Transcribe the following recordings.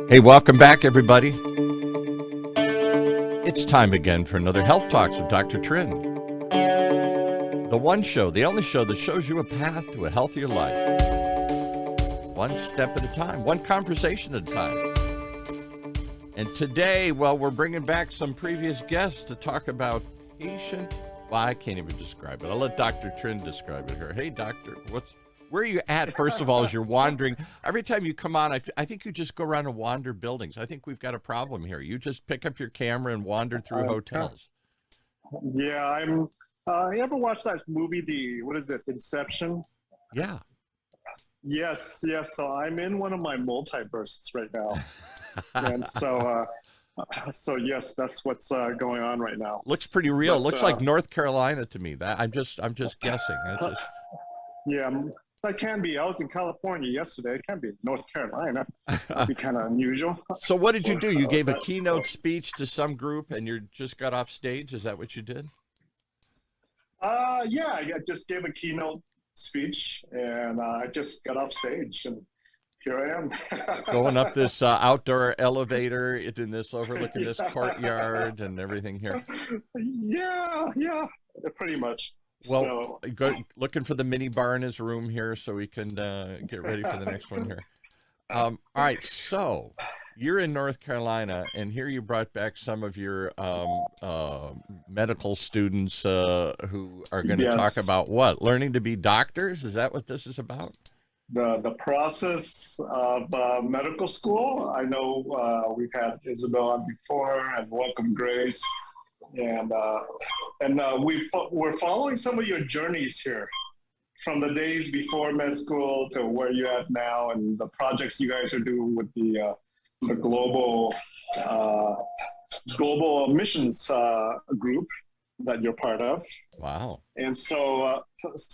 Hey, welcome back, everybody. It's time again for another Health Talks with Dr. Trinh. The one show, the only show that shows you a path to a healthier life. One step at a time, one conversation at a time. And today, well, we're bringing back some previous guests to talk about well, I can't even describe it. I'll let Dr. Trinh describe it here. Hey, doctor, where are you at, first of all, as you're wandering? Every time you come on, I think you just go around and wander buildings. I think we've got a problem here. You just pick up your camera and wander through hotels. Yeah, I'm. You ever watch that movie, what is it, Inception? Yeah. Yes. So I'm in one of my multiverses right now. And so yes, that's what's going on right now. Looks pretty real. Looks like North Carolina to me. I'm just guessing. Yeah, that can be. I was in California yesterday. It can be North Carolina. That'd be kind of unusual. So what did you do? You gave a keynote speech to some group and you just got off stage? Is that what you did? Yeah, I just gave a keynote speech and I just got off stage and here I am. Going up this outdoor elevator in this overlooking this courtyard and everything here. Yeah, pretty much. Well, looking for the mini bar in his room here so we can get ready for the next one here. All right, so you're in North Carolina, and here you brought back some of your medical students who are going to talk about what? Learning to be doctors? Is that what this is about? The process of medical school. I know we've had Isabel on before, and welcome Grace, and we're following some of your journeys here, from the days before med school to where you're at now, and the projects you guys are doing with the global missions group that you're part of. Wow! And so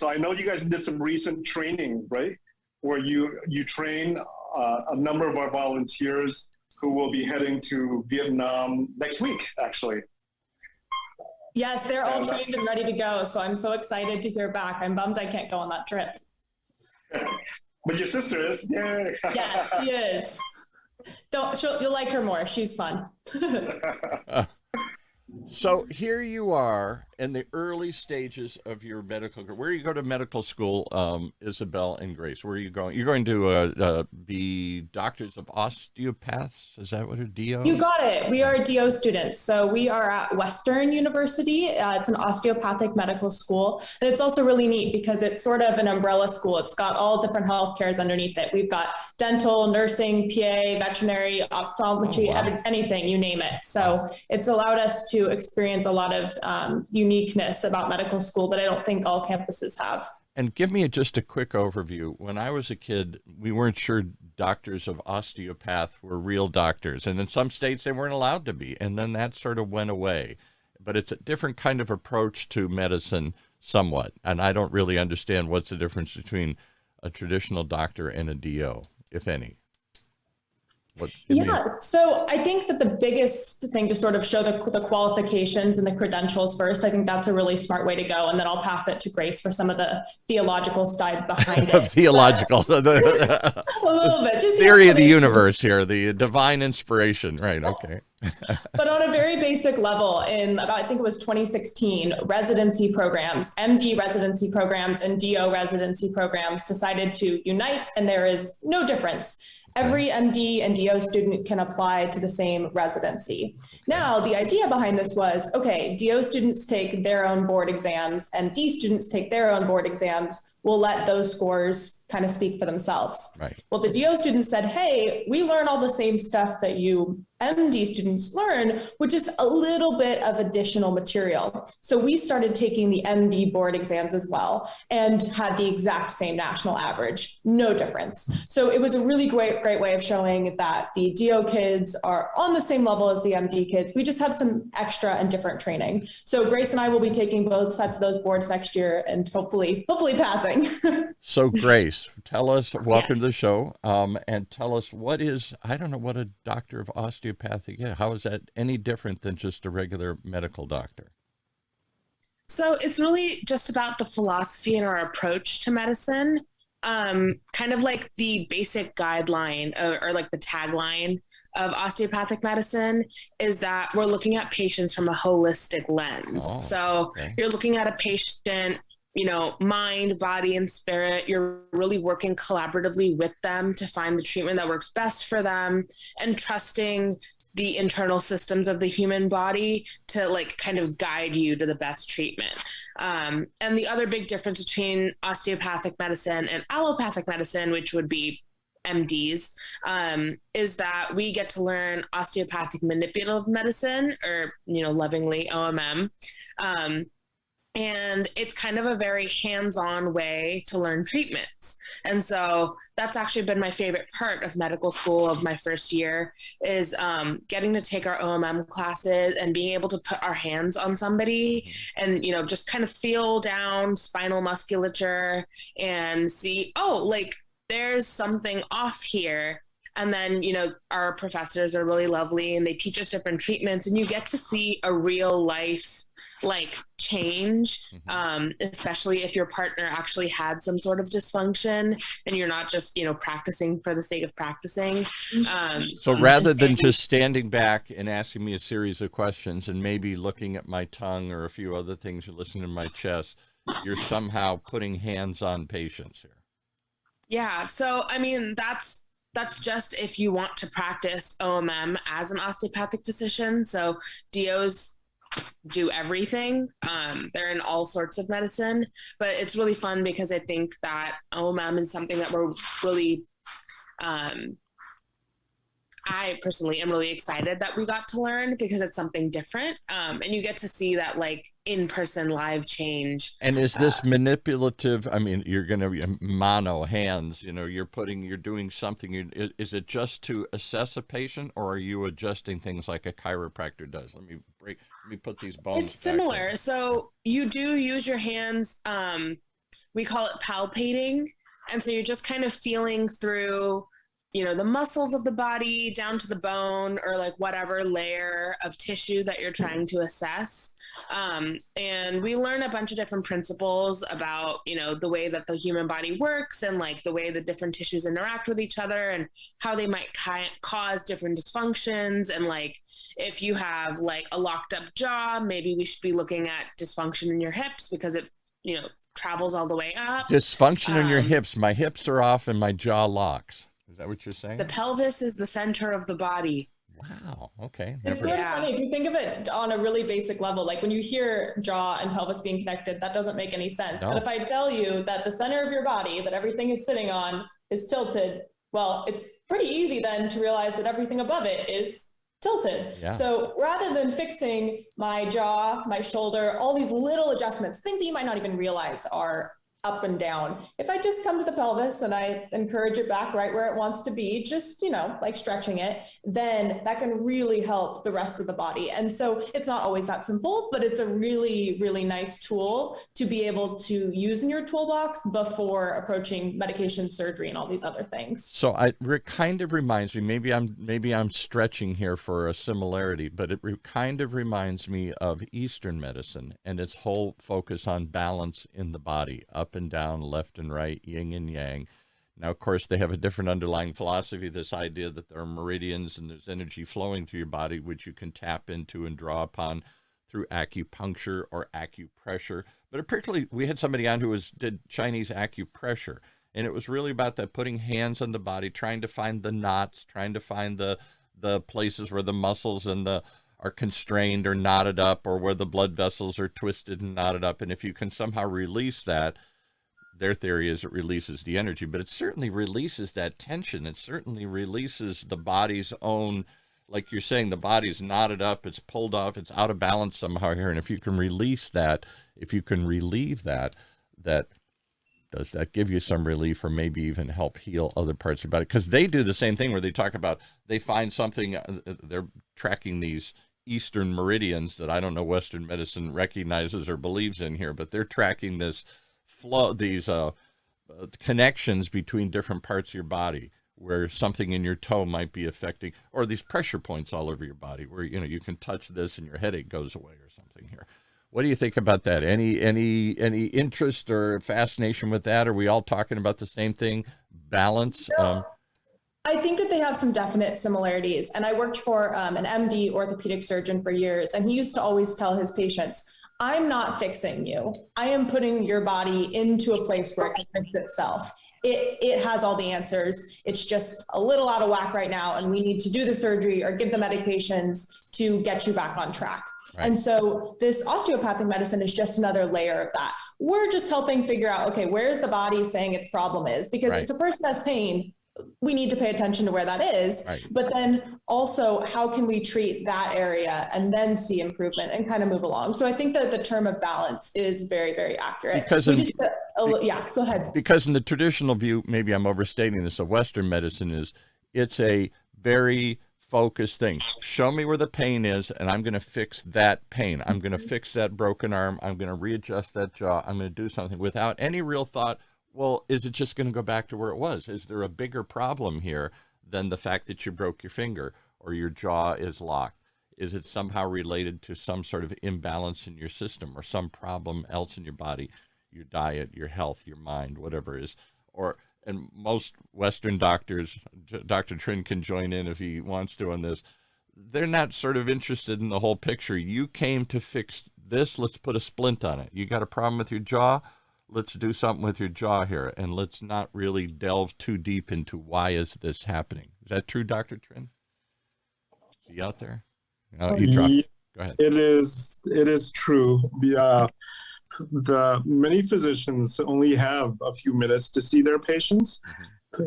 I know you guys did some recent training, right? Where you train a number of our volunteers who will be heading to Vietnam next week, actually. Yes, they're all trained and ready to go. So I'm so excited to hear back. I'm bummed I can't go on that trip. But your sister is. Yay. Yes, she is. You'll like her more. She's fun. So here you are in the early stages of your medical career. Where you go to medical school, Isabel and Grace? Where are you going? You're going to be doctors of osteopaths? Is that what a DO? You got it. We are DO students. So we are at Western University. It's an osteopathic medical school. And it's also really neat because it's sort of an umbrella school. It's got all different health cares underneath it. We've got dental, nursing, PA, veterinary, optometry, anything, you name it. So it's allowed us to experience a lot of uniqueness about medical school that I don't think all campuses have. And give me just a quick overview. When I was a kid, we weren't sure doctors of osteopath were real doctors. And in some states, they weren't allowed to be. And then that sort of went away. But it's a different kind of approach to medicine somewhat. And I don't really understand what's the difference between a traditional doctor and a DO, if any. So I think that the biggest thing to sort of show the qualifications and the credentials first, I think that's a really smart way to go. And then I'll pass it to Grace for some of the theological side behind it. Theological. A little bit. Just theory of the universe here, the divine inspiration. Right. Okay. But on a very basic level, in about, I think it was 2016, residency programs, MD residency programs and DO residency programs decided to unite, and there is no difference. Every MD and DO student can apply to the same residency. Now, the idea behind this was, okay, DO students take their own board exams, MD students take their own board exams. We'll let those scores kind of speak for themselves. Right. Well, the DO students said, hey, we learn all the same stuff that you MD students learn, which is a little bit of additional material. So we started taking the MD board exams as well and had the exact same national average, no difference. So it was a really great way of showing that the DO kids are on the same level as the MD kids. We just have some extra and different training. So Grace and I will be taking both sets of those boards next year and hopefully passing. So Grace, tell us, welcome to the show, and tell us what a doctor of osteopathy is. How is that any different than just a regular medical doctor? So it's really just about the philosophy and our approach to medicine, kind of like the basic guideline or like the tagline of osteopathic medicine is that we're looking at patients from a holistic lens. Oh, so okay. you're looking at a patient, mind, body, and spirit. You're really working collaboratively with them to find the treatment that works best for them, and trusting the internal systems of the human body to like kind of guide you to the best treatment. And the other big difference between osteopathic medicine and allopathic medicine, which would be MDs, is that we get to learn osteopathic manipulative medicine, or, lovingly OMM. And it's kind of a very hands-on way to learn treatments. And so that's actually been my favorite part of medical school of my first year, is getting to take our OMM classes and being able to put our hands on somebody and, just kind of feel down spinal musculature and see, like there's something off here. And then, our professors are really lovely and they teach us different treatments, and you get to see a real life change, especially if your partner actually had some sort of dysfunction and you're not just, practicing for the sake of practicing. So rather than just standing back and asking me a series of questions and maybe looking at my tongue or a few other things, or listening to my chest, you're somehow putting hands on patients here. Yeah. So, I mean, that's just if you want to practice OMM as an osteopathic physician. So DOs do everything. They're in all sorts of medicine, but it's really fun because I think that OMM is something that we're really, I personally am really excited that we got to learn, because it's something different. And you get to see that in-person live change. And is this manipulative? I mean, you're going to be mono hands, you're doing something. Is it just to assess a patient, or are you adjusting things like a chiropractor does? Let me put these bones. It's similar. Back. So you do use your hands. We call it palpating. And so you're just kind of feeling through, the muscles of the body down to the bone, or whatever layer of tissue that you're trying to assess. And we learn a bunch of different principles about, the way that the human body works, and the way the different tissues interact with each other, and how they might cause different dysfunctions. And if you have a locked up jaw, maybe we should be looking at dysfunction in your hips, because it, travels all the way up. Dysfunction in your hips. My hips are off and my jaw locks. Is that what you're saying? The pelvis is the center of the body. Wow. Okay. It's sort of funny if you think of it on a really basic level. When you hear jaw and pelvis being connected, that doesn't make any sense. No. But if I tell you that the center of your body that everything is sitting on is tilted, well, it's pretty easy then to realize that everything above it is tilted. Yeah. So rather than fixing my jaw, my shoulder, all these little adjustments, things that you might not even realize are up and down, if I just come to the pelvis and I encourage it back right where it wants to be, just, stretching it, then that can really help the rest of the body. And so it's not always that simple, but it's a really, really nice tool to be able to use in your toolbox before approaching medication, surgery, and all these other things. So it kind of reminds me, maybe I'm stretching here for a similarity, but it kind of reminds me of Eastern medicine and its whole focus on balance in the body, up and down, left and right, yin and yang. Now, of course, they have a different underlying philosophy, this idea that there are meridians and there's energy flowing through your body, which you can tap into and draw upon through acupuncture or acupressure. But particularly, we had somebody on who did Chinese acupressure, and it was really about that, putting hands on the body, trying to find the knots, trying to find the places where the muscles are constrained or knotted up, or where the blood vessels are twisted and knotted up. And if you can somehow release that, their theory is it releases the energy, but it certainly releases that tension. It certainly releases the body's own, like you're saying, the body's knotted up, it's pulled off, it's out of balance somehow here. And if you can release that, if you can relieve that, does that give you some relief, or maybe even help heal other parts of your body? Because they do the same thing where they talk about, they find something, they're tracking these Eastern meridians that I don't know Western medicine recognizes or believes in here, but they're tracking this flow, these connections between different parts of your body, where something in your toe might be affecting, or these pressure points all over your body where you can touch this and your headache goes away or something here. What do you think about that? Any interest or fascination with that? Are we all talking about the same thing? Balance? I think that they have some definite similarities. And I worked for an MD orthopedic surgeon for years, and he used to always tell his patients, I'm not fixing you. I am putting your body into a place where it can fix itself. It has all the answers. It's just a little out of whack right now, and we need to do the surgery or give the medications to get you back on track. Right. And so this osteopathic medicine is just another layer of that. We're just helping figure out, okay, where's the body saying its problem is? Because if a person has pain, we need to pay attention to where that is. Right. But then also, how can we treat that area and then see improvement and kind of move along? So I think that the term of balance is very, very accurate. Because yeah, go ahead. Because in the traditional view, maybe I'm overstating this, of Western medicine it's a very focused thing. Show me where the pain is, and I'm going to fix that pain. I'm going to fix that broken arm. I'm going to readjust that jaw. I'm going to do something without any real thought. Well, is it just going to go back to where it was? Is there a bigger problem here than the fact that you broke your finger or your jaw is locked? Is it somehow related to some sort of imbalance in your system or some problem else in your body, your diet, your health, your mind, whatever it is? And most Western doctors, Dr. Trinh can join in if he wants to on this, they're not sort of interested in the whole picture. You came to fix this, let's put a splint on it. You got a problem with your jaw? Let's do something with your jaw here, and let's not really delve too deep into why is this happening. Is that true, Dr. Trinh? Is he out there? Oh, he dropped. Go ahead. It is true. The many physicians only have a few minutes to see their patients,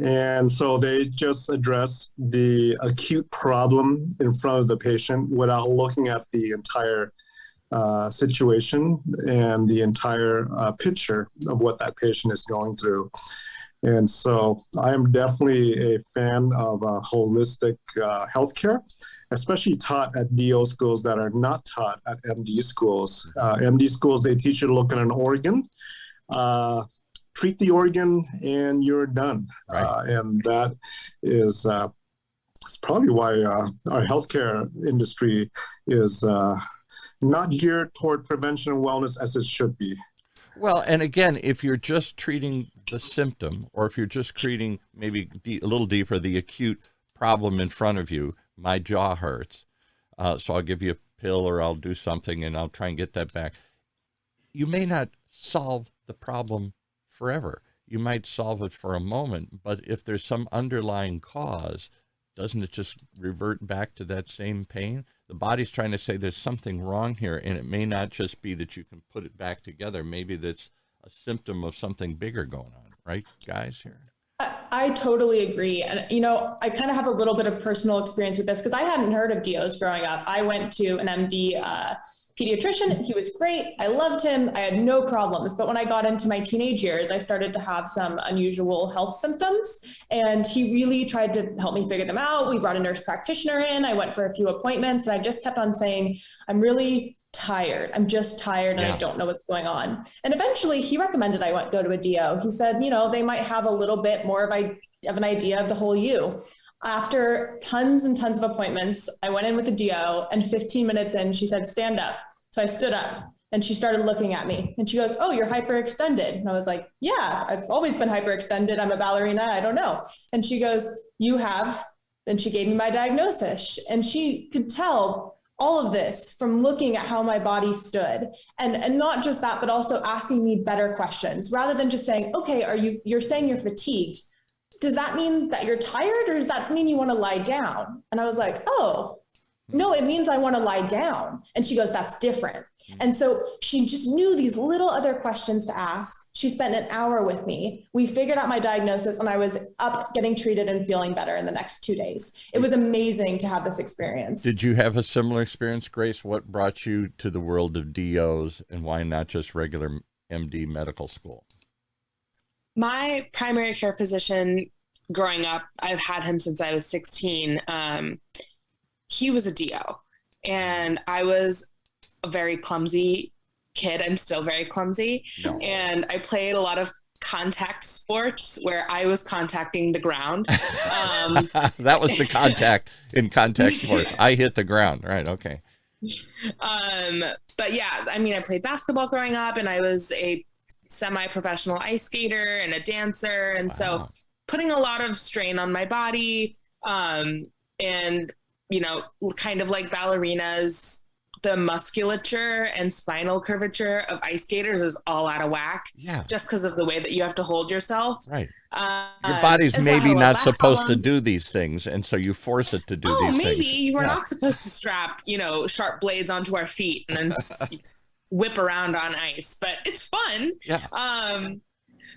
and so they just address the acute problem in front of the patient without looking at the entire situation and the entire picture of what that patient is going through. And so I am definitely a fan of holistic healthcare, especially taught at DO schools that are not taught at MD schools. MD schools, they teach you to look at an organ, treat the organ, and you're done. Right. And that is it's probably why our healthcare industry is not geared toward prevention and wellness as it should be. Well, and again, if you're just treating the symptom, or if you're just treating maybe a little deeper the acute problem in front of you, my jaw hurts, so I'll give you a pill or I'll do something and I'll try and get that back. You may not solve the problem forever. You might solve it for a moment, but if there's some underlying cause, doesn't it just revert back to that same pain? The body's trying to say there's something wrong here, and it may not just be that you can put it back together. Maybe that's a symptom of something bigger going on, right, guys, here? I totally agree. And, I kind of have a little bit of personal experience with this because I hadn't heard of DOs growing up. I went to an MD pediatrician. He was great. I loved him. I had no problems. But when I got into my teenage years, I started to have some unusual health symptoms, and he really tried to help me figure them out. We brought a nurse practitioner in. I went for a few appointments, and I just kept on saying, I'm really tired. I'm just tired, and I don't know what's going on. And eventually he recommended I go to a DO. He said, they might have a little bit more of an idea of the whole you. After tons and tons of appointments, I went in with the DO, and 15 minutes in, she said, stand up. So I stood up, and she started looking at me, and she goes, oh, you're hyperextended. And I was like, yeah, I've always been hyperextended. I'm a ballerina. I don't know. And she goes, you have. And she gave me my diagnosis, and she could tell all of this from looking at how my body stood, and not just that, but also asking me better questions rather than just saying, okay, you're saying you're fatigued. Does that mean that you're tired, or does that mean you want to lie down? And I was like, oh, no, it means I want to lie down. And she goes, that's different. And so she just knew these little other questions to ask. She spent an hour with me. We figured out my diagnosis, and I was up getting treated and feeling better in the next 2 days. It was amazing to have this experience. Did you have a similar experience, Grace? What brought you to the world of DOs, and why not just regular MD medical school? My primary care physician growing up, I've had him since I was 16. He was a DO, and I was a very clumsy kid. I'm still very clumsy. No. And I played a lot of contact sports where I was contacting the ground. That was the contact in contact sports. I hit the ground. Right. Okay. But yeah, I played basketball growing up, and I was a semi-professional ice skater and a dancer. And so putting a lot of strain on my body. And, you know, kind of like ballerinas, the musculature and spinal curvature of ice skaters is all out of whack. Yeah. Just because of the way that you have to hold yourself. Right. Your body's and so I had maybe a lot of not back supposed to problems. do these things, and so you force it to do Oh, these maybe things. you were Yeah. not supposed to strap, you know, sharp blades onto our feet and then whip around on ice, but it's fun. Yeah.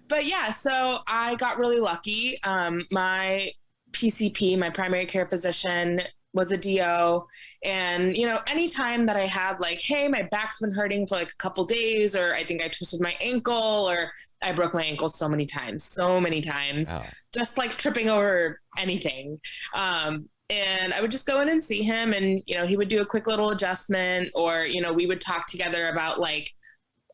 But yeah, so I got really lucky. My PCP, my primary care physician, was a DO. And, you know, anytime that I have like, hey, my back's been hurting for like a couple days, or I think I twisted my ankle, or I broke my ankle so many times, Wow. just like tripping over anything. And I would just go in and see him, and, you know, he would do a quick little adjustment, or, you know, we would talk together about like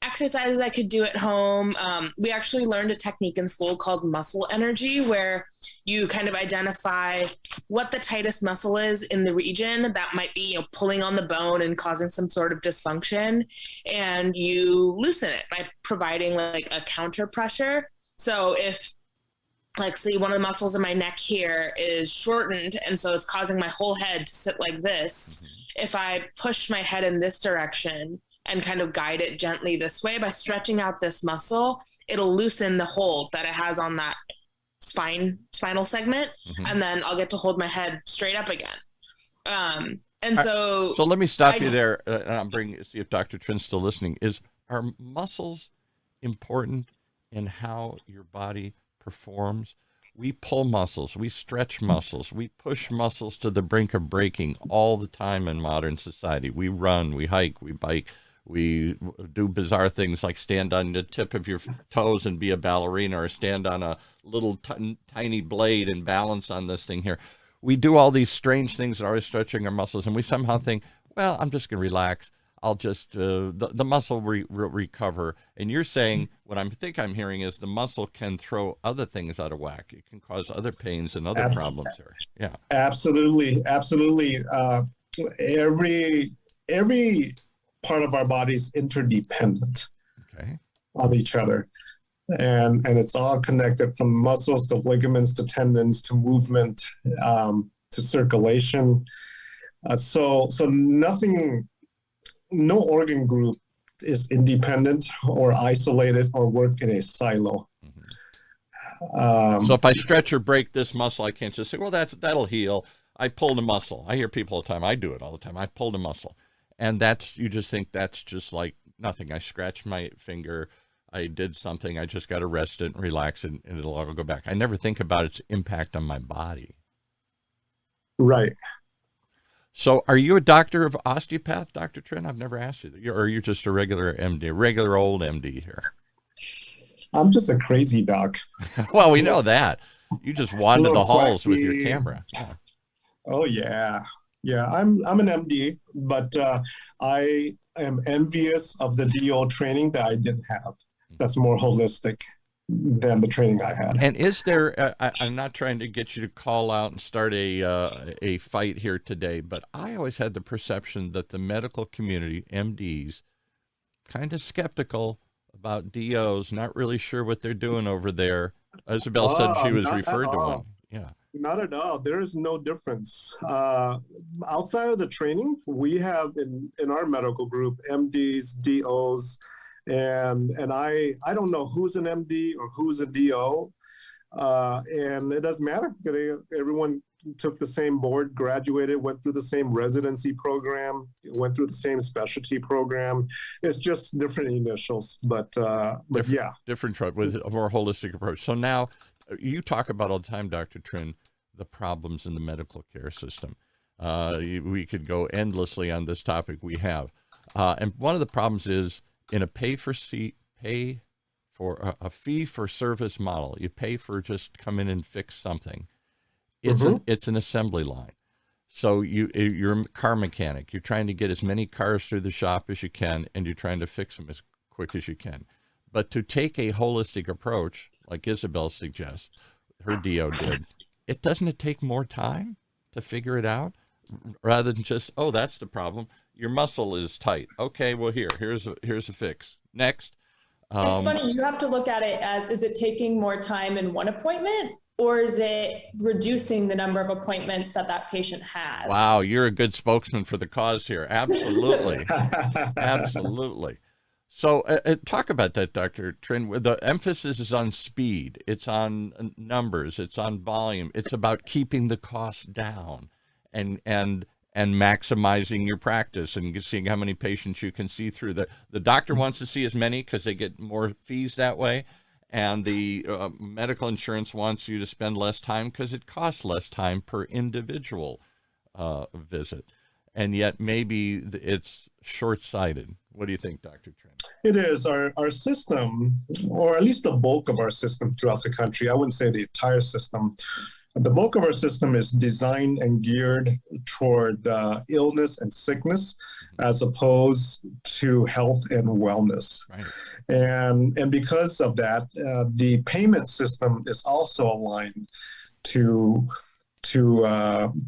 exercises I could do at home. We actually learned a technique in school called muscle energy, where you kind of identify what the tightest muscle is in the region that might be, you know, pulling on the bone and causing some sort of dysfunction, and you loosen it by providing like a counter pressure. So if, like, say one of the muscles in my neck here is shortened, and so it's causing my whole head to sit like this, if I push my head in this direction and kind of guide it gently this way by stretching out this muscle, it'll loosen the hold that it has on that spinal segment. And then I'll get to hold my head straight up again. So let me stop you there, and I'm see if Dr. Trin's still listening. Are muscles important in how your body performs? We pull muscles, we stretch muscles, we push muscles to the brink of breaking all the time in modern society. We run, we hike, we bike, we do bizarre things like stand on the tip of your toes and be a ballerina, or stand on a little tiny blade and balance on this thing here. We do all these strange things that are always stretching our muscles, and we somehow think, well, I'm just going to relax. I'll just, the muscle will recover. And you're saying, what I think I'm hearing is the muscle can throw other things out of whack. It can cause other pains and other problems here. Yeah. Absolutely. Every part of our body is interdependent on each other. And it's all connected, from muscles to ligaments to tendons to movement to circulation. So no organ group is independent or isolated or work in a silo. So if I stretch or break this muscle, I can't just say, well, that'll heal. I pulled a muscle. I hear people all the time. I do it all the time. I pulled a muscle. And you just think that's just like nothing. I scratched my finger. I did something. I just got to rest it and relax it, and it'll all go back. I never think about its impact on my body. Right. So are you a doctor of osteopath, Dr. Trinh? I've never asked you. Or are you just a regular MD, regular old MD here? I'm just a crazy doc. Well, we know that. You just wander the halls quirky with your camera. Yeah. Oh, yeah. Yeah, I'm an MD, but I am envious of the DO training that I didn't have. That's more holistic than the training I had. And is there, I'm not trying to get you to call out and start a fight here today, but I always had the perception that the medical community, MDs, kind of skeptical about DOs, not really sure what they're doing over there. Isabel said she was referred to one. Yeah. Not at all. There is no difference. Outside of the training, we have in our medical group, MDs, DOs, and I don't know who's an MD or who's a DO, and it doesn't matter. Everyone took the same board, graduated, went through the same residency program, went through the same specialty program. It's just different initials, but yeah. Different with a more holistic approach. So now you talk about all the time, Dr. Trinh, the problems in the medical care system. We could go endlessly on this topic. We have. And one of the problems is in a a fee for service model, you pay for just come in and fix something. It's an assembly line. So you're a car mechanic. You're trying to get as many cars through the shop as you can, and you're trying to fix them as quick as you can. But to take a holistic approach, like Isabel suggests, her DO did, doesn't it take more time to figure it out rather than just, oh, that's the problem. Your muscle is tight. Okay, well, here's a fix. Next. It's funny, you have to look at it as, is it taking more time in one appointment or is it reducing the number of appointments that that patient has? Wow, you're a good spokesman for the cause here. Absolutely. Absolutely. So talk about that, Dr. Trinh. The emphasis is on speed. It's on numbers. It's on volume. It's about keeping the cost down and maximizing your practice and seeing how many patients you can see through. The doctor wants to see as many because they get more fees that way. And the medical insurance wants you to spend less time because it costs less time per individual visit. And yet maybe it's short-sighted. What do you think, Dr. Trinh? It is. Our system, or at least the bulk of our system throughout the country, I wouldn't say the entire system, the bulk of our system is designed and geared toward illness and sickness as opposed to health and wellness. Right. And because of that, the payment system is also aligned to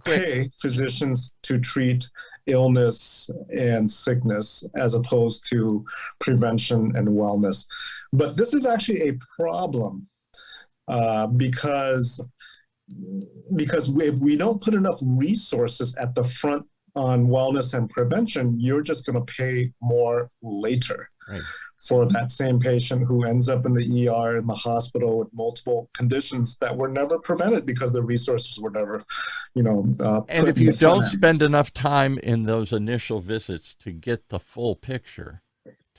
pay physicians to treat illness and sickness as opposed to prevention and wellness. But this is actually a problem because if we don't put enough resources at the front on wellness and prevention, you're just going to pay more later. Right. For that same patient who ends up in the ER in the hospital with multiple conditions that were never prevented because the resources were never, and if you don't spend enough time in those initial visits to get the full picture,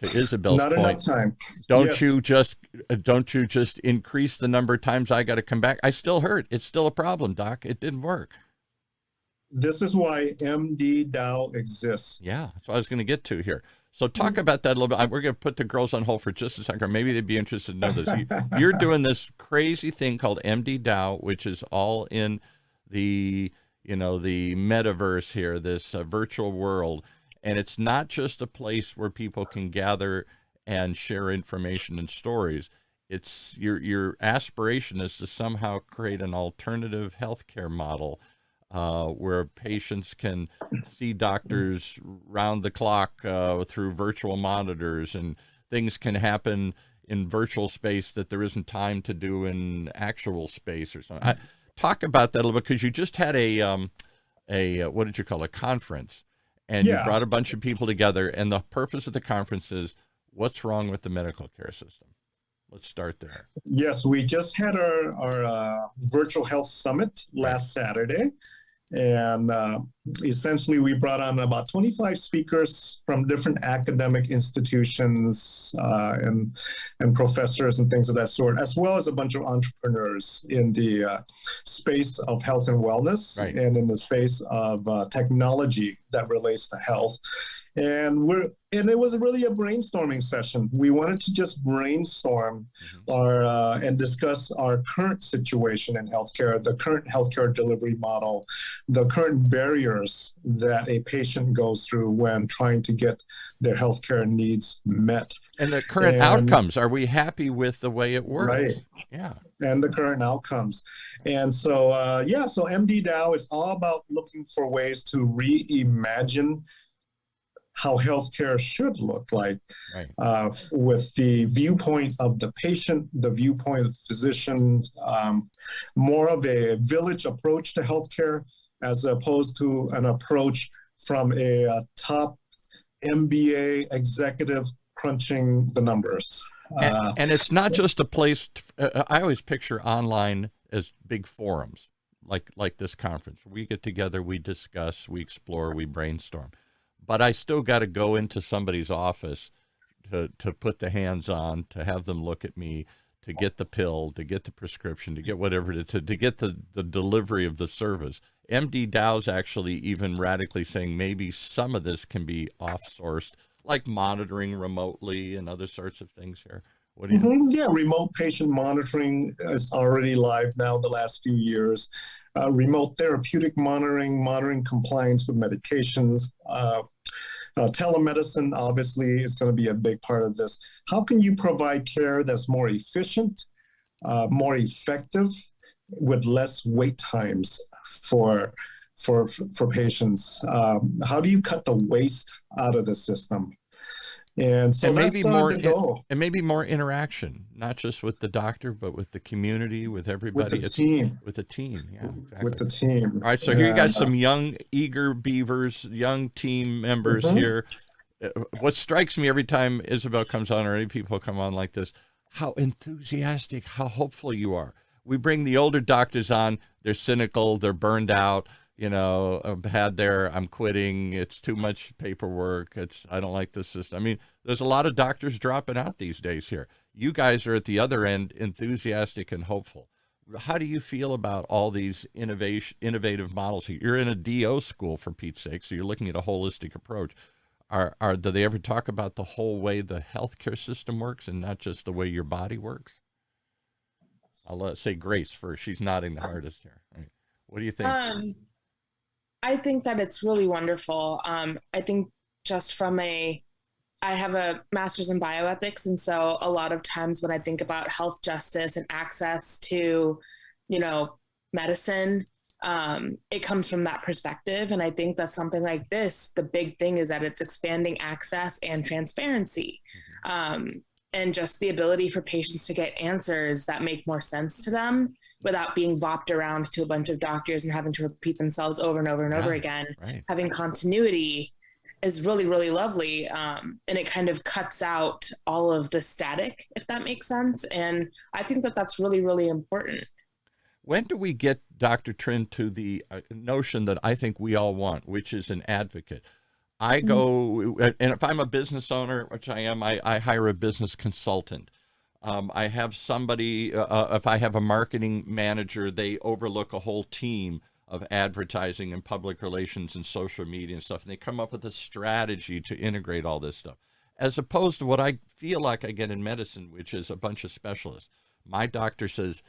to Isabel's not point, enough time. Don't you just increase the number of times I got to come back? I still hurt. It's still a problem, Doc. It didn't work. This is why MD-DAO exists. Yeah, that's what I was going to get to here. So talk about that a little bit. We're going to put the girls on hold for just a second. Maybe they'd be interested to know this. You're doing this crazy thing called MD-DAO, which is all in the metaverse here, this virtual world. And it's not just a place where people can gather and share information and stories. It's your aspiration is to somehow create an alternative healthcare model where patients can see doctors round the clock through virtual monitors, and things can happen in virtual space that there isn't time to do in actual space or something. Talk about that a little bit, because you just had a what did you call it, conference, and you brought a bunch of people together, and the purpose of the conference is what's wrong with the medical care system. Let's start there. Yes, we just had our virtual health summit last Saturday. And essentially, we brought on about 25 speakers from different academic institutions and professors and things of that sort, as well as a bunch of entrepreneurs in the space of health and wellness, right, and in the space of technology that relates to health. And it was really a brainstorming session. We wanted to just brainstorm and discuss our current situation in healthcare, the current healthcare delivery model, the current barriers that a patient goes through when trying to get their healthcare needs met. And the current outcomes. Are we happy with the way it works? Right. Yeah. And the current outcomes. And so, so MD-DAO is all about looking for ways to reimagine how healthcare should look like, right, with the viewpoint of the patient, the viewpoint of the physician, more of a village approach to healthcare as opposed to an approach from a top MBA executive crunching the numbers. And it's not just a place, I always picture online as big forums, like this conference. We get together, we discuss, we explore, we brainstorm. But I still got to go into somebody's office to put the hands on, to have them look at me, to get the pill, to get the prescription, to get whatever, to get the delivery of the service. MD-DAO's actually even radically saying maybe some of this can be off-sourced, like monitoring remotely and other sorts of things here. What do you think? Yeah, remote patient monitoring is already live now the last few years. Remote therapeutic monitoring compliance with medications. Telemedicine obviously is going to be a big part of this. How can you provide care that's more efficient, more effective, with less wait times for patients? How do you cut the waste out of the system? And so that's the goal. And maybe more interaction, not just with the doctor, but with the community, with everybody. With the team. With the team, yeah. Exactly. With the team. All right, so here you got some young, eager beavers, young team members here. What strikes me every time Isabel comes on, or any people come on like this, how enthusiastic, how hopeful you are. We bring the older doctors on, they're cynical, they're burned out. You know, I'm quitting. It's too much paperwork. I don't like this system. I mean, there's a lot of doctors dropping out these days here. You guys are at the other end, enthusiastic and hopeful. How do you feel about all these innovative models? You're in a DO school, for Pete's sake, so you're looking at a holistic approach. Do they ever talk about the whole way the healthcare system works and not just the way your body works? I'll say Grace first. She's nodding the hardest here. Right. What do you think? I think that it's really wonderful. I think just I have a master's in bioethics. And so a lot of times when I think about health justice and access to, medicine, it comes from that perspective. And I think that something like this, the big thing is that it's expanding access and transparency. And just the ability for patients to get answers that make more sense to them without being bopped around to a bunch of doctors and having to repeat themselves over and over and over again. Right. Having continuity is really, really lovely. And it kind of cuts out all of the static, if that makes sense. And I think that that's really, really important. When do we get, Dr. Trinh, to the notion that I think we all want, which is an advocate? I go, and if I'm a business owner, which I am, I hire a business consultant. I have somebody, if I have a marketing manager, they overlook a whole team of advertising and public relations and social media and stuff, and they come up with a strategy to integrate all this stuff, as opposed to what I feel like I get in medicine, which is a bunch of specialists. My doctor says,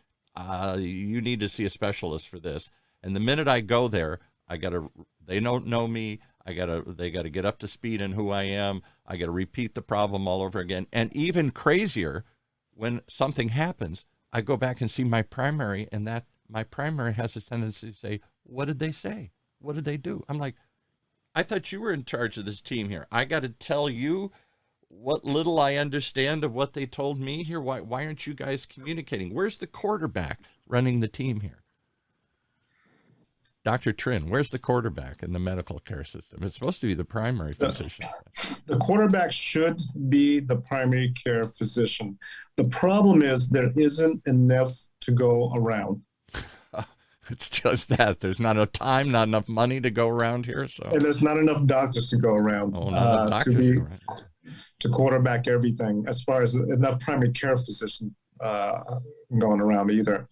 you need to see a specialist for this. And the minute I go there, they don't know me. They got to get up to speed on who I am. I got to repeat the problem all over again. And even crazier, when something happens, I go back and see my primary, and that my primary has a tendency to say, what did they say? What did they do? I'm like, I thought you were in charge of this team here. I got to tell you what little I understand of what they told me here. Why aren't you guys communicating? Where's the quarterback running the team here? Dr. Trinh, where's the quarterback in the medical care system? It's supposed to be the primary physician. The quarterback should be the primary care physician. The problem is there isn't enough to go around. It's just that. There's not enough time, not enough money to go around here. And there's not enough doctors to go around. To quarterback everything, as far as enough primary care physician going around either.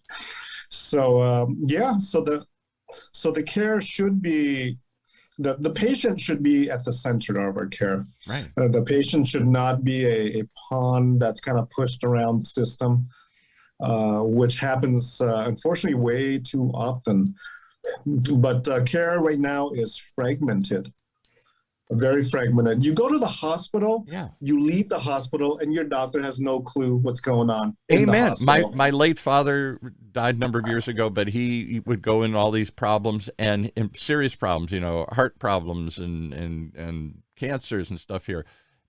So, So the care should be, the patient should be at the center of our care. Right. The patient should not be a pawn that's kind of pushed around the system, which happens, unfortunately, way too often. But care right now is fragmented. Very fragmented. You go to the hospital, you leave the hospital, and your doctor has no clue what's going on. Amen. My late father died a number of years ago, but he would go in all these problems and serious problems, heart problems and cancers and stuff here.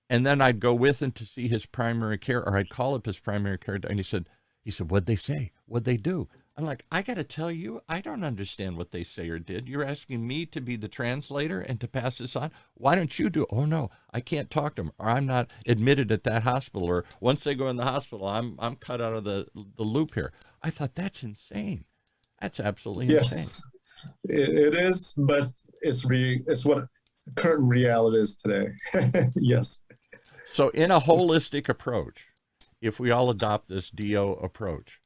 And then I'd go with him to see his primary care, or I'd call up his primary care, and he said, what'd they say? What'd they do? I'm like, I got to tell you, I don't understand what they say or did. You're asking me to be the translator and to pass this on? Why don't you do it? Oh, no, I can't talk to them, or I'm not admitted at that hospital, or once they go in the hospital, I'm cut out of the loop here. I thought, that's insane. That's absolutely insane. It is, but it's what current reality is today. Yes. So in a holistic approach, if we all adopt this DO approach,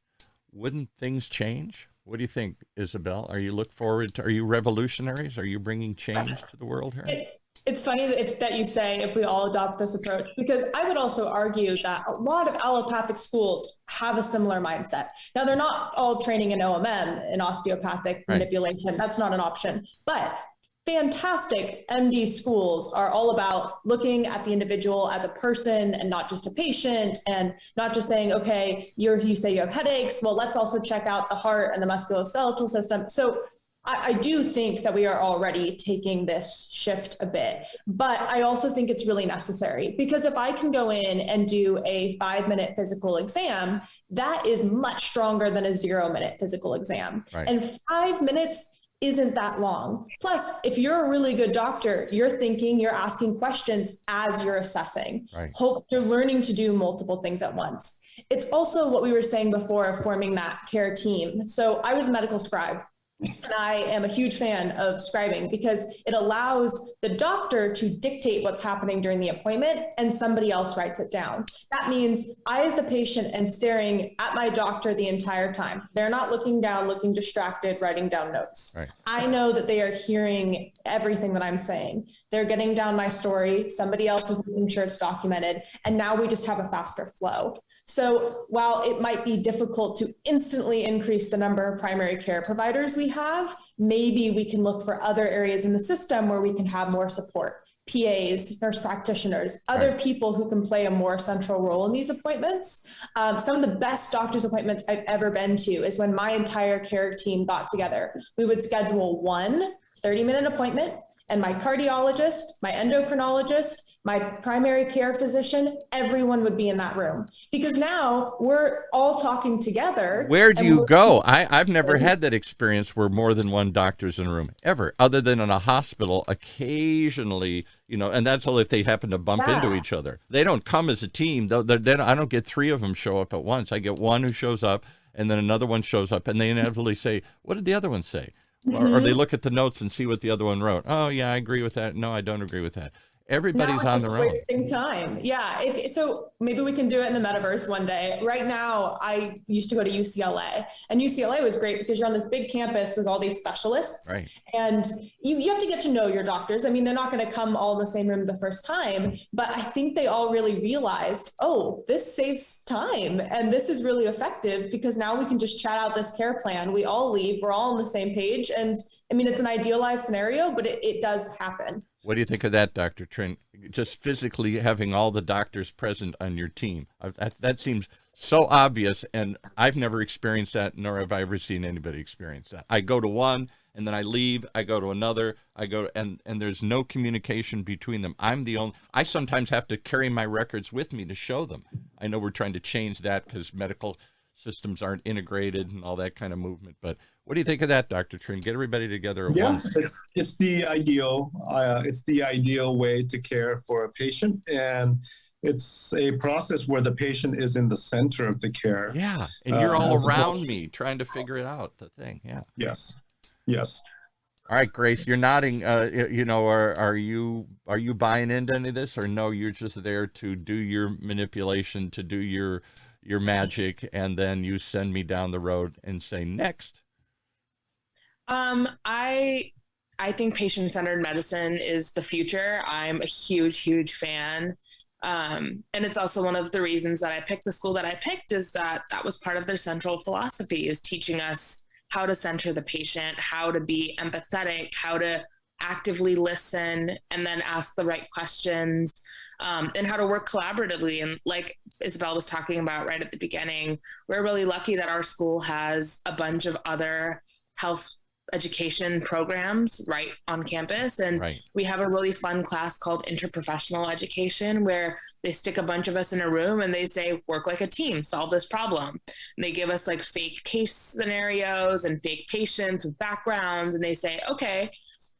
wouldn't things change? What do you think, Isabel? Are you revolutionaries? Are you bringing change to the world here? It's funny that you say if we all adopt this approach, because I would also argue that a lot of allopathic schools have a similar mindset. Now, they're not all training in OMM, in osteopathic manipulation. That's not an option. But fantastic MD schools are all about looking at the individual as a person and not just a patient, and not just saying, okay, you say you have headaches. Well, let's also check out the heart and the musculoskeletal system. So I do think that we are already taking this shift a bit, but I also think it's really necessary, because if I can go in and do a 5-minute physical exam, that is much stronger than a 0-minute physical exam. Right. And 5 minutes isn't that long. Plus, if you're a really good doctor, you're thinking, you're asking questions as you're assessing. Right. You're learning to do multiple things at once. It's also what we were saying before of forming that care team. So I was a medical scribe, and I am a huge fan of scribing because it allows the doctor to dictate what's happening during the appointment and somebody else writes it down. That means I, as the patient, am staring at my doctor the entire time. They're not looking down, looking distracted, writing down notes. Right. I know that they are hearing everything that I'm saying. They're getting down my story. Somebody else is making sure it's documented. And now we just have a faster flow. So while it might be difficult to instantly increase the number of primary care providers we have, maybe we can look for other areas in the system where we can have more support. PAs, nurse practitioners, other people who can play a more central role in these appointments. Some of the best doctor's appointments I've ever been to is when my entire care team got together. We would schedule one 30-minute appointment, and my cardiologist, my endocrinologist, my primary care physician, everyone would be in that room, because now we're all talking together. Where do you go? I've never had that experience where more than one doctor's in a room ever, other than in a hospital occasionally, and that's only if they happen to bump into each other. They don't come as a team. I don't get 3 of them show up at once. I get one who shows up, and then another one shows up, and they inevitably say, what did the other one say? Or they look at the notes and see what the other one wrote. Oh, yeah, I agree with that. No, I don't agree with that. Everybody's on their own. Wasting time. Yeah. So maybe we can do it in the metaverse one day. Right now, I used to go to UCLA, and UCLA was great because you're on this big campus with all these specialists. Right. And you have to get to know your doctors. I mean, they're not going to come all in the same room the first time, but I think they all really realized, oh, this saves time. And this is really effective because now we can just chat out this care plan. We all leave, we're all on the same page. And I mean, it's an idealized scenario, but it does happen. What do you think of that, Dr. Trinh? Just physically having all the doctors present on your team. That seems so obvious, and I've never experienced that, nor have I ever seen anybody experience that. I go to one, and then I leave. I go to another. And there's no communication between them. I sometimes have to carry my records with me to show them. I know we're trying to change that because medical systems aren't integrated and all that kind of movement. But what do you think of that, Dr. Trinh? Get everybody together at once. It's the ideal. It's the ideal way to care for a patient, and it's a process where the patient is in the center of the care. Yeah, and you're all around me trying to figure it out. The thing, yeah. Yes. All right, Grace, you're nodding. Are you buying into any of this, or no? You're just there to do your manipulation, to do your magic, and then you send me down the road and say next. I think patient-centered medicine is the future. I'm a huge fan. And it's also one of the reasons that I picked the school that I picked, is that was part of their central philosophy, is teaching us how to center the patient, how to be empathetic, how to actively listen and then ask the right questions, and how to work collaboratively. And like Isabel was talking about right at the beginning, we're really lucky that our school has a bunch of other health education programs right on campus. And we have a really fun class called interprofessional education, where they stick a bunch of us in a room and they say, work like a team, solve this problem. And they give us like fake case scenarios and fake patients with backgrounds. And they say, okay,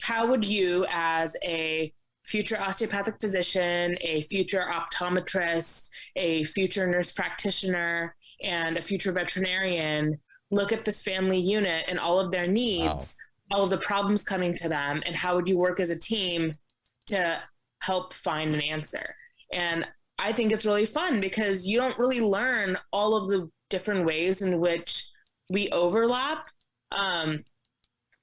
how would you, as a future osteopathic physician, a future optometrist, a future nurse practitioner, and a future veterinarian, look at this family unit and all of their needs, all of the problems coming to them, and how would you work as a team to help find an answer? And I think it's really fun because you don't really learn all of the different ways in which we overlap.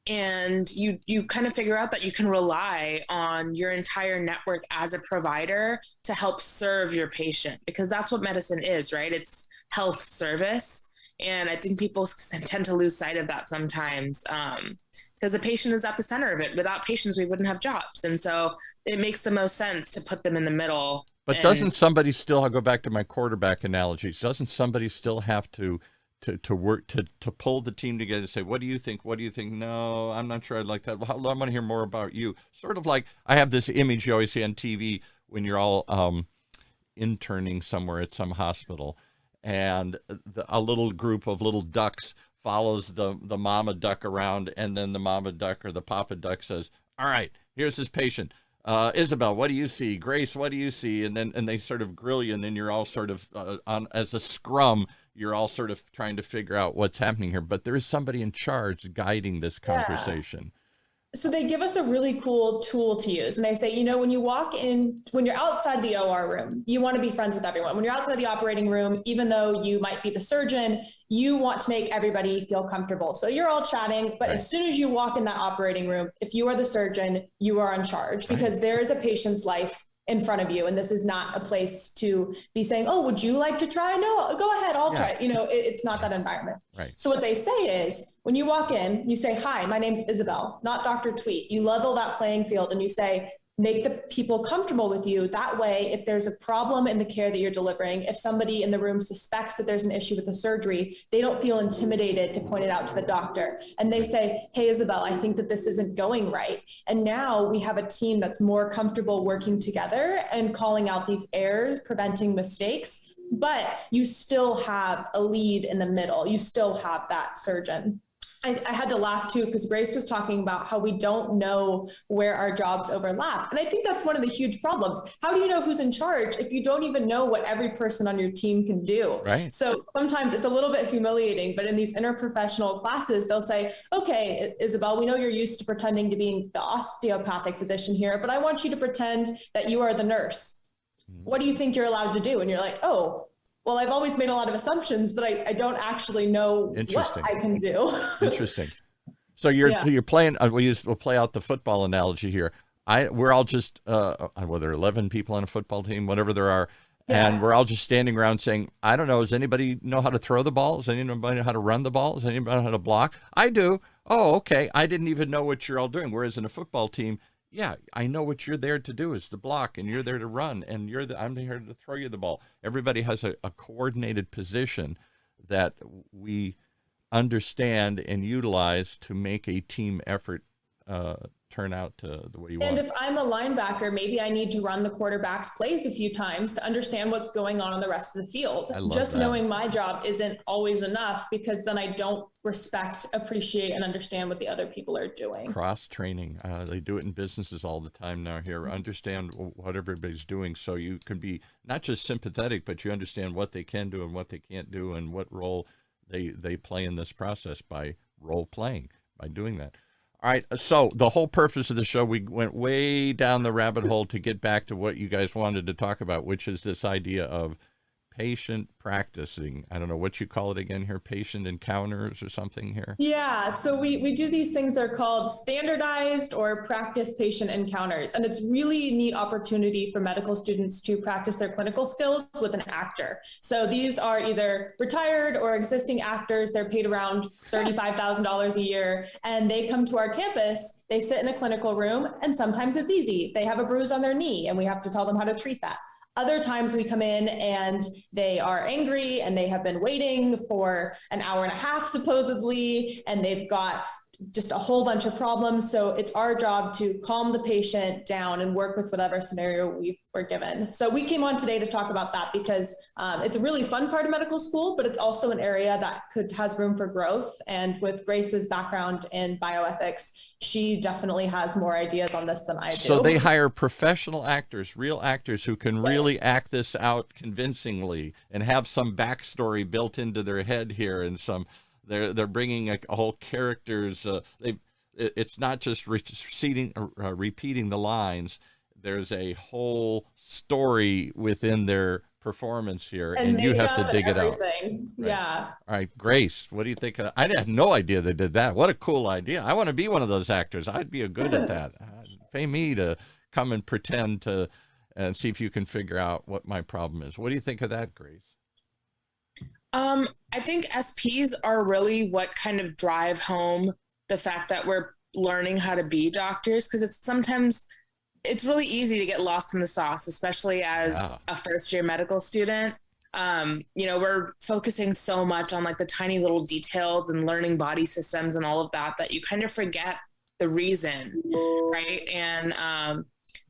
And you kind of figure out that you can rely on your entire network as a provider to help serve your patient, because that's what medicine is, right? It's health service. And I think people tend to lose sight of that sometimes, because the patient is at the center of it. Without patients, we wouldn't have jobs. And so it makes the most sense to put them in the middle. But doesn't somebody still, I'll go back to my quarterback analogies, doesn't somebody still have to to work to pull the team together and say, what do you think? What do you think? No, I'm not sure I'd like that. Well, I want to hear more about you. Sort of like I have this image you always see on TV when you're all interning somewhere at some hospital, and a little group of little ducks follows the mama duck around, and then the mama duck or the papa duck says, all right, here's this patient. Isabel, what do you see? Grace, what do you see? And they sort of grill you, and then you're all sort of on as a scrum, you're all sort of trying to figure out what's happening here. But there is somebody in charge guiding this conversation. So they give us a really cool tool to use. And they say, you know, when you walk in, when you're outside the OR room, you want to be friends with everyone. When you're outside the operating room, even though you might be the surgeon, you want to make everybody feel comfortable. So you're all chatting, but as soon as you walk in that operating room, if you are the surgeon, you are in charge, because there is a patient's life in front of you. And this is not a place to be saying, oh, would you like to try? No, go ahead, I'll try. You know, it's not that environment. So what they say is, when you walk in, you say, hi, my name's Isabel, not Dr. Tweet. You level that playing field and you say, make the people comfortable with you. That way, if there's a problem in the care that you're delivering, if somebody in the room suspects that there's an issue with the surgery, they don't feel intimidated to point it out to the doctor. And they say, hey, Isabel, I think that this isn't going right. And now we have a team that's more comfortable working together and calling out these errors, preventing mistakes, but you still have a lead in the middle. You still have that surgeon. I had to laugh too, because Grace was talking about how we don't know where our jobs overlap. And I think that's one of the huge problems. How do you know who's in charge if you don't even know what every person on your team can do? So sometimes it's a little bit humiliating, but in these interprofessional classes, they'll say, okay, Isabel, we know you're used to pretending to being the osteopathic physician here, but I want you to pretend that you are the nurse. What do you think you're allowed to do? And you're like, oh, well, I've always made a lot of assumptions, but I don't actually know what I can do. Interesting. So you're playing. We'll play out the football analogy here. We're all just whether 11 people on a football team, whatever there are, and we're all just standing around saying, I don't know. Does anybody know how to throw the ball? Does anybody know how to run the ball? Does anybody know how to block? I do. Oh, okay. I didn't even know what you're all doing. Whereas in a football team, yeah, I know what you're there to do is to block, and you're there to run, and I'm here to throw you the ball. Everybody has a coordinated position that we understand and utilize to make a team effort turn out to the way you want. And if I'm a linebacker, maybe I need to run the quarterback's plays a few times to understand what's going on the rest of the field. Just knowing my job isn't always enough, because then I don't respect, appreciate, and understand what the other people are doing. Cross-training. They do it in businesses all the time now here. Understand what everybody's doing, so you can be not just sympathetic, but you understand what they can do and what they can't do, and what role they play in this process by role-playing, by doing that. All right, so the whole purpose of the show, we went way down the rabbit hole to get back to what you guys wanted to talk about, which is this idea of patient practicing. I don't know what you call it again here, patient encounters or something here. Yeah, so we do these things, they're called standardized or practice patient encounters. And it's really neat opportunity for medical students to practice their clinical skills with an actor. So these are either retired or existing actors. They're paid around $35,000 a year, and they come to our campus, they sit in a clinical room, and sometimes it's easy. They have a bruise on their knee and we have to tell them how to treat that. Other times we come in and they are angry and they have been waiting for an hour and a half supposedly, and they've got just a whole bunch of problems. So it's our job to calm the patient down and work with whatever scenario we're given. So we came on today to talk about that because it's a really fun part of medical school, but it's also an area that has room for growth. And with Grace's background in bioethics, she definitely has more ideas on this than I do. So they hire professional actors, real actors who can really act this out convincingly and have some backstory built into their head here, and some they're bringing a whole characters. It's not just repeating the lines. There's a whole story within their performance here, and you have to dig it out. Right. Yeah. All right, Grace, what do you think? I had no idea they did that. What a cool idea. I want to be one of those actors. I'd be good at that. Pay me to come and pretend to and see if you can figure out what my problem is. What do you think of that, Grace? I think SPs are really what kind of drive home the fact that we're learning how to be doctors, because sometimes it's really easy to get lost in the sauce, especially as a first-year medical student. we're focusing so much on like the tiny little details and learning body systems and all of that, that you kind of forget the reason, right? And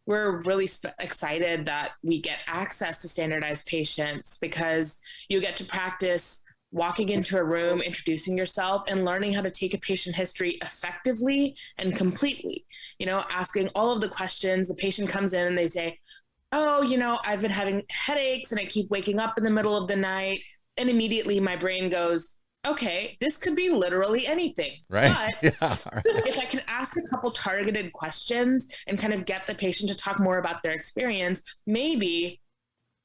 we're really excited that we get access to standardized patients, because you get to practice walking into a room, introducing yourself, and learning how to take a patient history effectively and completely, asking all of the questions. The patient comes in and they say, oh, I've been having headaches and I keep waking up in the middle of the night. And immediately my brain goes, okay, this could be literally anything. Right. But if I can ask a couple targeted questions and kind of get the patient to talk more about their experience, maybe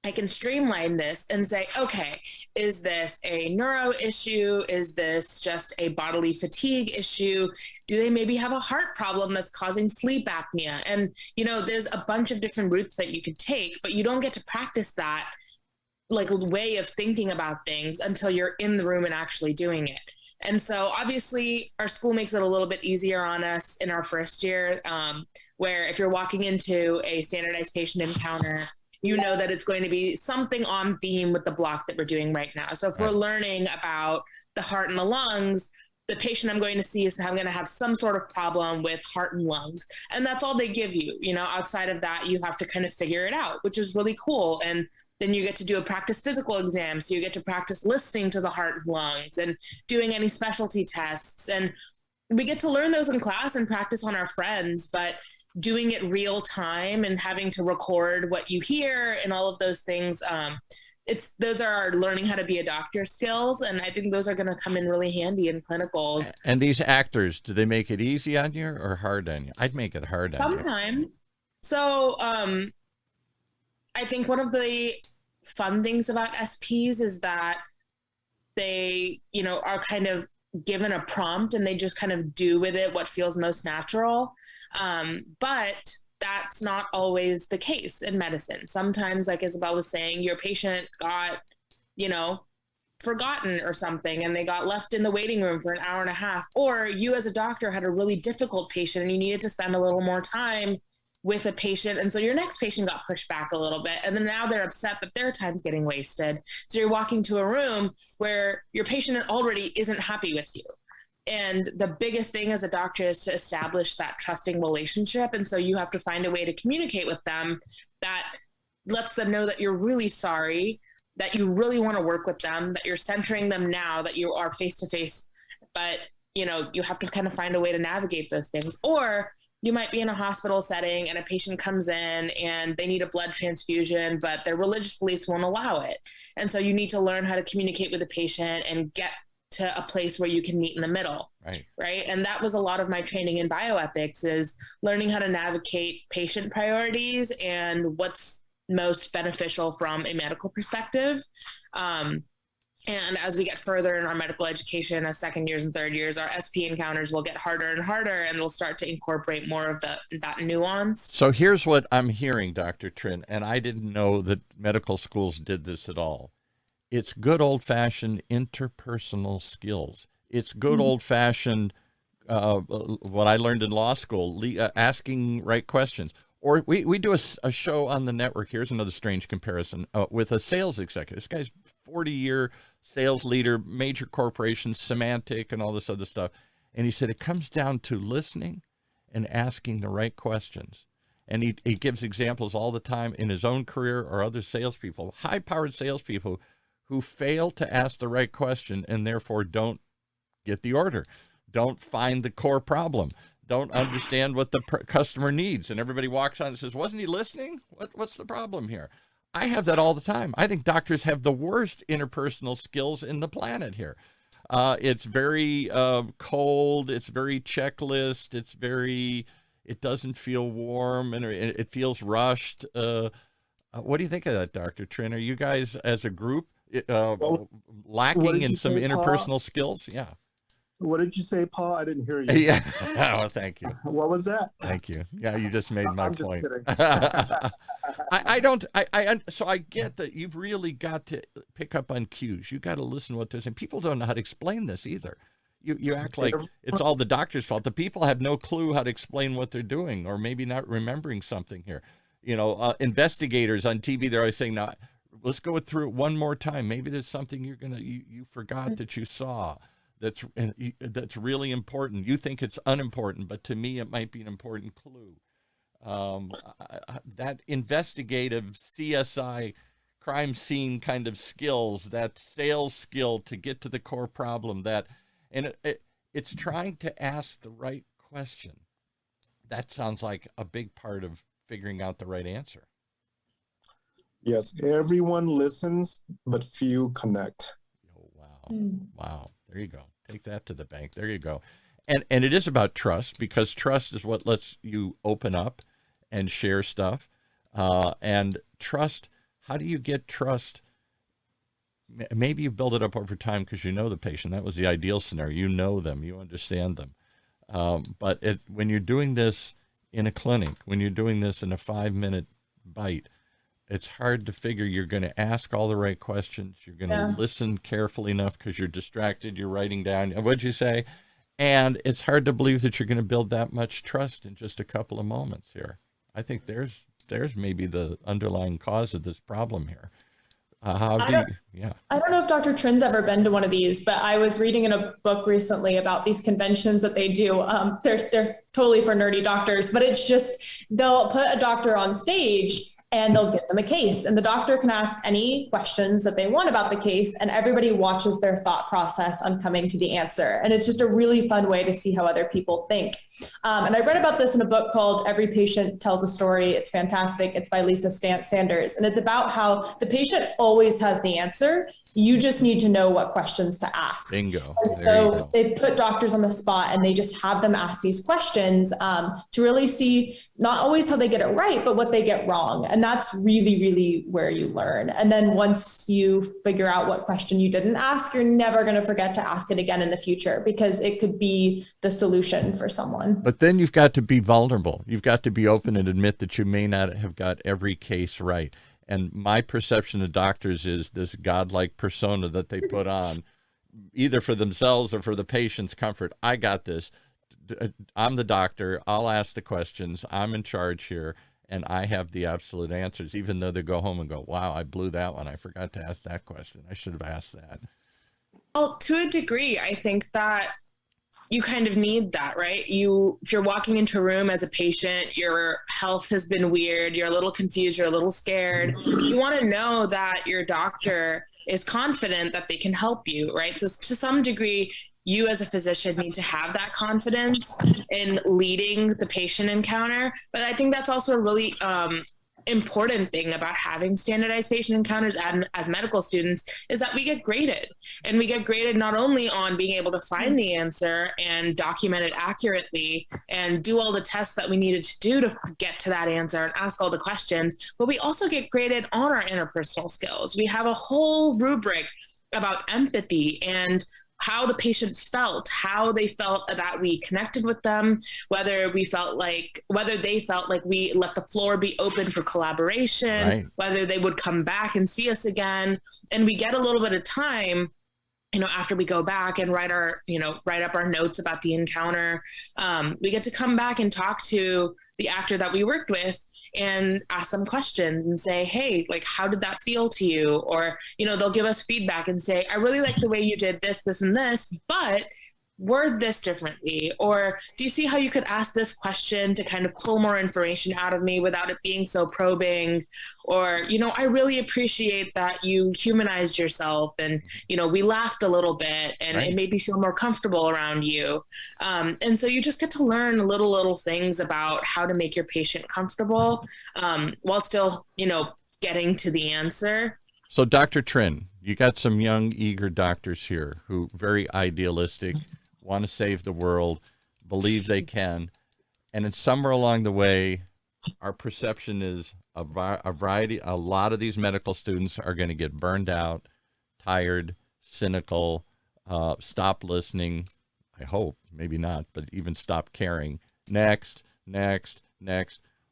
I can streamline this and say, okay, is this a neuro issue? Is this just a bodily fatigue issue? Do they maybe have a heart problem that's causing sleep apnea? And, there's a bunch of different routes that you could take, but you don't get to practice that like way of thinking about things until you're in the room and actually doing it. And so obviously our school makes it a little bit easier on us in our first year, where if you're walking into a standardized patient encounter, that it's going to be something on theme with the block that we're doing right now. So if we're learning about the heart and the lungs, the patient I'm going to see is I'm going to have some sort of problem with heart and lungs. And that's all they give you. Outside of that, you have to kind of figure it out, which is really cool. And then you get to do a practice physical exam. So you get to practice listening to the heart and lungs and doing any specialty tests. And we get to learn those in class and practice on our friends, but doing it real time and having to record what you hear and all of those things, those are our learning how to be a doctor skills. And I think those are going to come in really handy in clinicals. And these actors, do they make it easy on you or hard on you? I'd make it hard on you. Sometimes. So I think one of the fun things about SPs is that they, are kind of given a prompt and they just kind of do with it what feels most natural. But that's not always the case in medicine. Sometimes, like Isabel was saying, your patient got, forgotten or something, and they got left in the waiting room for an hour and a half. Or you as a doctor had a really difficult patient and you needed to spend a little more time with a patient. And so your next patient got pushed back a little bit. And then now they're upset that their time's getting wasted. So you're walking to a room where your patient already isn't happy with you. And the biggest thing as a doctor is to establish that trusting relationship. And so you have to find a way to communicate with them that lets them know that you're really sorry, that you really want to work with them, that you're centering them now, that you are face-to-face, but you have to kind of find a way to navigate those things. Or you might be in a hospital setting and a patient comes in and they need a blood transfusion, but their religious beliefs won't allow it. And so you need to learn how to communicate with the patient and get to a place where you can meet in the middle. Right. And that was a lot of my training in bioethics, is learning how to navigate patient priorities and what's most beneficial from a medical perspective. And as we get further in our medical education, as second years and third years, our SP encounters will get harder and harder, and we'll start to incorporate more of that nuance. So here's what I'm hearing, Dr. Trinh, and I didn't know that medical schools did this at all. It's good old-fashioned interpersonal skills. It's good old-fashioned, what I learned in law school, asking right questions. Or we do a show on the network. Here's another strange comparison with a sales executive. This guy's 40-year sales leader, major corporations, Semantic, and all this other stuff. And he said it comes down to listening and asking the right questions. And he gives examples all the time in his own career or other salespeople, high-powered salespeople who fail to ask the right question and therefore don't get the order, don't find the core problem, don't understand what the customer needs. And everybody walks on and says, wasn't he listening? What's the problem here? I have that all the time. I think doctors have the worst interpersonal skills in the planet here. It's very cold. It's very checklist. It doesn't feel warm, and it feels rushed. What do you think of that, Dr. Trinh? Are you guys as a group lacking in some interpersonal skills? Yeah. What did you say, Paul? I didn't hear you. Yeah. Oh, thank you. What was that? Thank you. Yeah, you just made my point. Just kidding. So I get that you've really got to pick up on cues. You got to listen to what they're saying. People don't know how to explain this either. You act like it's all the doctor's fault. The people have no clue how to explain what they're doing, or maybe not remembering something here. Investigators on TV, they're always saying, now, let's go through it one more time. Maybe there's something you forgot that you saw that's really important. You think it's unimportant, but to me it might be an important clue. That investigative CSI crime scene kind of skills, that sales skill to get to the core problem, it's trying to ask the right question. That sounds like a big part of figuring out the right answer. Yes, everyone listens, but few connect. Oh, wow. Wow. There you go. Take that to the bank. There you go. And it is about trust, because trust is what lets you open up and share stuff. And trust, how do you get trust? Maybe you build it up over time because you know the patient. That was the ideal scenario. You know them. You understand them. But when you're doing this in a clinic, when you're doing this in a 5-minute bite, it's hard to figure you're going to ask all the right questions. You're going to listen carefully enough because you're distracted. You're writing down, what'd you say? And it's hard to believe that you're going to build that much trust in just a couple of moments here. I think there's maybe the underlying cause of this problem here. I don't know if Dr. Trin's ever been to one of these, but I was reading in a book recently about these conventions that they do. They're totally for nerdy doctors, but it's just, they'll put a doctor on stage and they'll get them a case, and the doctor can ask any questions that they want about the case, and everybody watches their thought process on coming to the answer. And it's just a really fun way to see how other people think. And I read about this in a book called Every Patient Tells a Story. It's fantastic. It's by Lisa Sanders. And it's about how the patient always has the answer. You just need to know what questions to ask. Bingo. And so they put doctors on the spot and they just have them ask these questions to really see not always how they get it right, but what they get wrong. And that's really, really where you learn. And then once you figure out what question you didn't ask, you're never going to forget to ask it again in the future, because it could be the solution for someone. But then you've got to be vulnerable. You've got to be open and admit that you may not have got every case right. And my perception of doctors is this godlike persona that they put on, either for themselves or for the patient's comfort. I got this. I'm the doctor. I'll ask the questions. I'm in charge here, and I have the absolute answers, even though they go home and go, wow, I blew that one. I forgot to ask that question. I should have asked that. Well, to a degree, I think that you kind of need that, right? If you're walking into a room as a patient, your health has been weird, you're a little confused, you're a little scared. You want to know that your doctor is confident that they can help you, right? So to some degree, you as a physician need to have that confidence in leading the patient encounter. But I think that's also a really important thing about having standardized patient encounters as medical students is that we get graded, and we get graded not only on being able to find the answer and document it accurately and do all the tests that we needed to do to get to that answer and ask all the questions, but we also get graded on our interpersonal skills. We have a whole rubric about empathy and how the patients felt, how they felt that we connected with them, whether they felt like we let the floor be open for collaboration, right, whether they would come back and see us again. And we get a little bit of time, after we go back and write up our notes about the encounter. We get to come back and talk to the actor that we worked with and ask them questions and say, hey, like, how did that feel to you? Or, they'll give us feedback and say, I really like the way you did this, this, and this, but word this differently. Or do you see how you could ask this question to kind of pull more information out of me without it being so probing? Or, I really appreciate that you humanized yourself and, we laughed a little bit and right, it made me feel more comfortable around you. And so you just get to learn little things about how to make your patient comfortable while still, getting to the answer. So Dr. Trinh, you got some young, eager doctors here who very idealistic, want to save the world, believe they can. And then somewhere along the way, our perception is a lot of these medical students are going to get burned out, tired, cynical, stop listening. I hope, maybe not, but even stop caring. Next.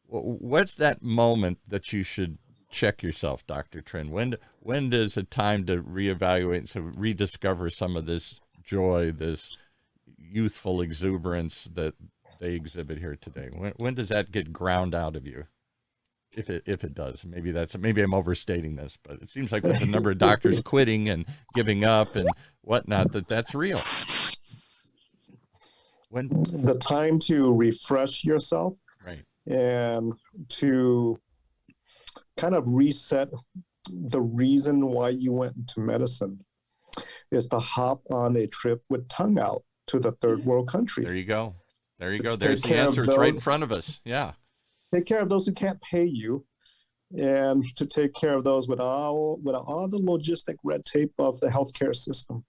What's that moment that you should check yourself, Dr. Trinh? When does it time to reevaluate, to rediscover some of this joy, this youthful exuberance that they exhibit here today? When does that get ground out of you? if it does. Maybe I'm overstating this, but it seems like with the number of doctors quitting and giving up and whatnot, that's real. When the time to refresh yourself, right, and to kind of reset the reason why you went into medicine is to hop on a trip with tongue out to the third world country. There you go. To There's the answer. It's right in front of us. Yeah. Take care of those who can't pay you, and to take care of those with all the logistic red tape of the healthcare system.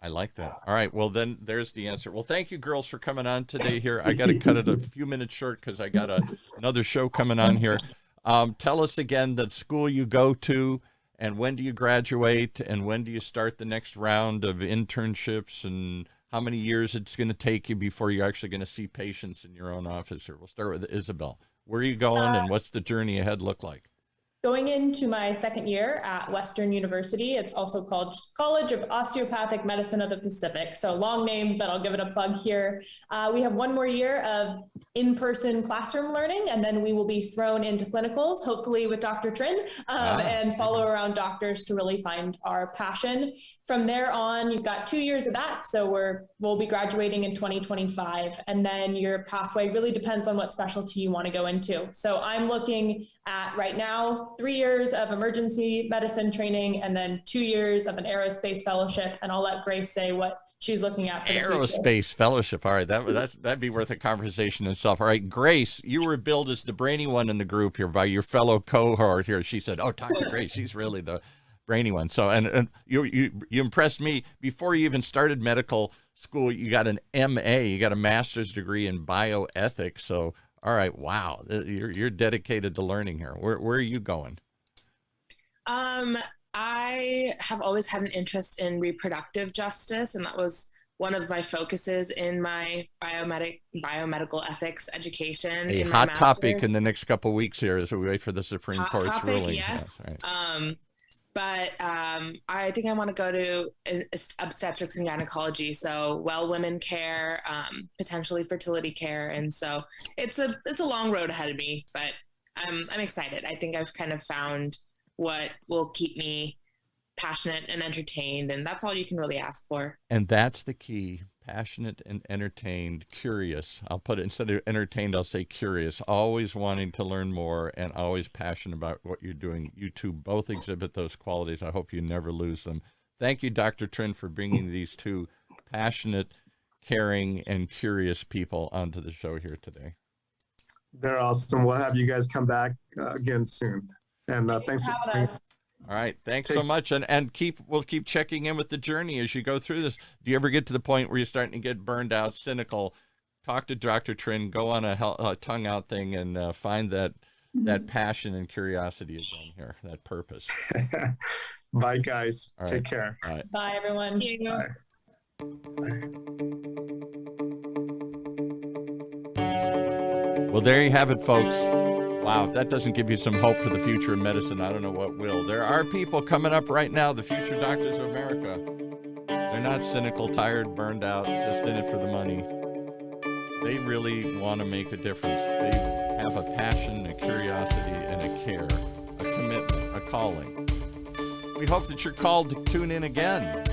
I like that. All right. Well, then there's the answer. Well, thank you, girls, for coming on today here. I got to cut it a few minutes short because I got another show coming on here. Tell us again the school you go to, and when do you graduate, and when do you start the next round of internships, and how many years it's going to take you before you're actually going to see patients in your own office here. We'll start with Isabel. Where are you going, and what's the journey ahead look like? Going into my second year at Western University. It's also called College of Osteopathic Medicine of the Pacific. So long name, but I'll give it a plug here. We have one more year of in-person classroom learning, and then we will be thrown into clinicals, hopefully with Dr. Trinh, and follow around doctors to really find our passion. From there on, you've got 2 years of that. So we'll be graduating in 2025. And then your pathway really depends on what specialty you want to go into. So I'm looking at right now 3 years of emergency medicine training, and then 2 years of an aerospace fellowship. And I'll let Grace say what she's looking at for the future. Aerospace fellowship. All right, that'd be worth a conversation in itself. All right, Grace, you were billed as the brainy one in the group here by your fellow cohort here. She said, "Oh, talk to Grace. She's really the brainy one." So, and you impressed me before you even started medical school. You got an MA. You got a master's degree in bioethics. So. All right. Wow. You're dedicated to learning here. Where are you going? I have always had an interest in reproductive justice, and that was one of my focuses in my biomedical ethics education. A hot topic in the next couple of weeks here as we wait for the Supreme Court's ruling. Yes. Right. But I think I want to go to obstetrics and gynecology, so women care, potentially fertility care, and so it's a long road ahead of me. But I'm excited. I think I've kind of found what will keep me passionate and entertained, and that's all you can really ask for. And that's the key. Passionate and entertained, curious. I'll put it, instead of entertained, I'll say curious, always wanting to learn more and always passionate about what you're doing. You two both exhibit those qualities. I hope you never lose them. Thank you, Dr. Trinh, for bringing these two passionate, caring, and curious people onto the show here today. They're awesome. We'll have you guys come back again soon. And thanks for having us. All right. Thanks so much. And we'll keep checking in with the journey as you go through this. Do you ever get to the point where you're starting to get burned out, cynical? Talk to Dr. Trinh, go on a tongue out thing, and find that passion and curiosity again here, that purpose. Bye, guys. All right. Take care. All right. Bye, everyone. Bye. Well, there you have it, folks. Wow, if that doesn't give you some hope for the future of medicine, I don't know what will. There are people coming up right now, the future doctors of America. They're not cynical, tired, burned out, just in it for the money. They really want to make a difference. They have a passion, a curiosity, and a care, a commitment, a calling. We hope that you're called to tune in again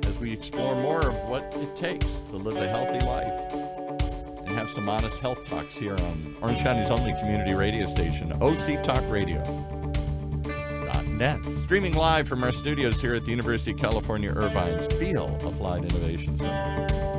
as we explore more of what it takes to live a healthy life. And have some honest health talks here on Orange County's only community radio station, octalkradio.net. Streaming live from our studios here at the University of California, Irvine's Beal Applied Innovation Center.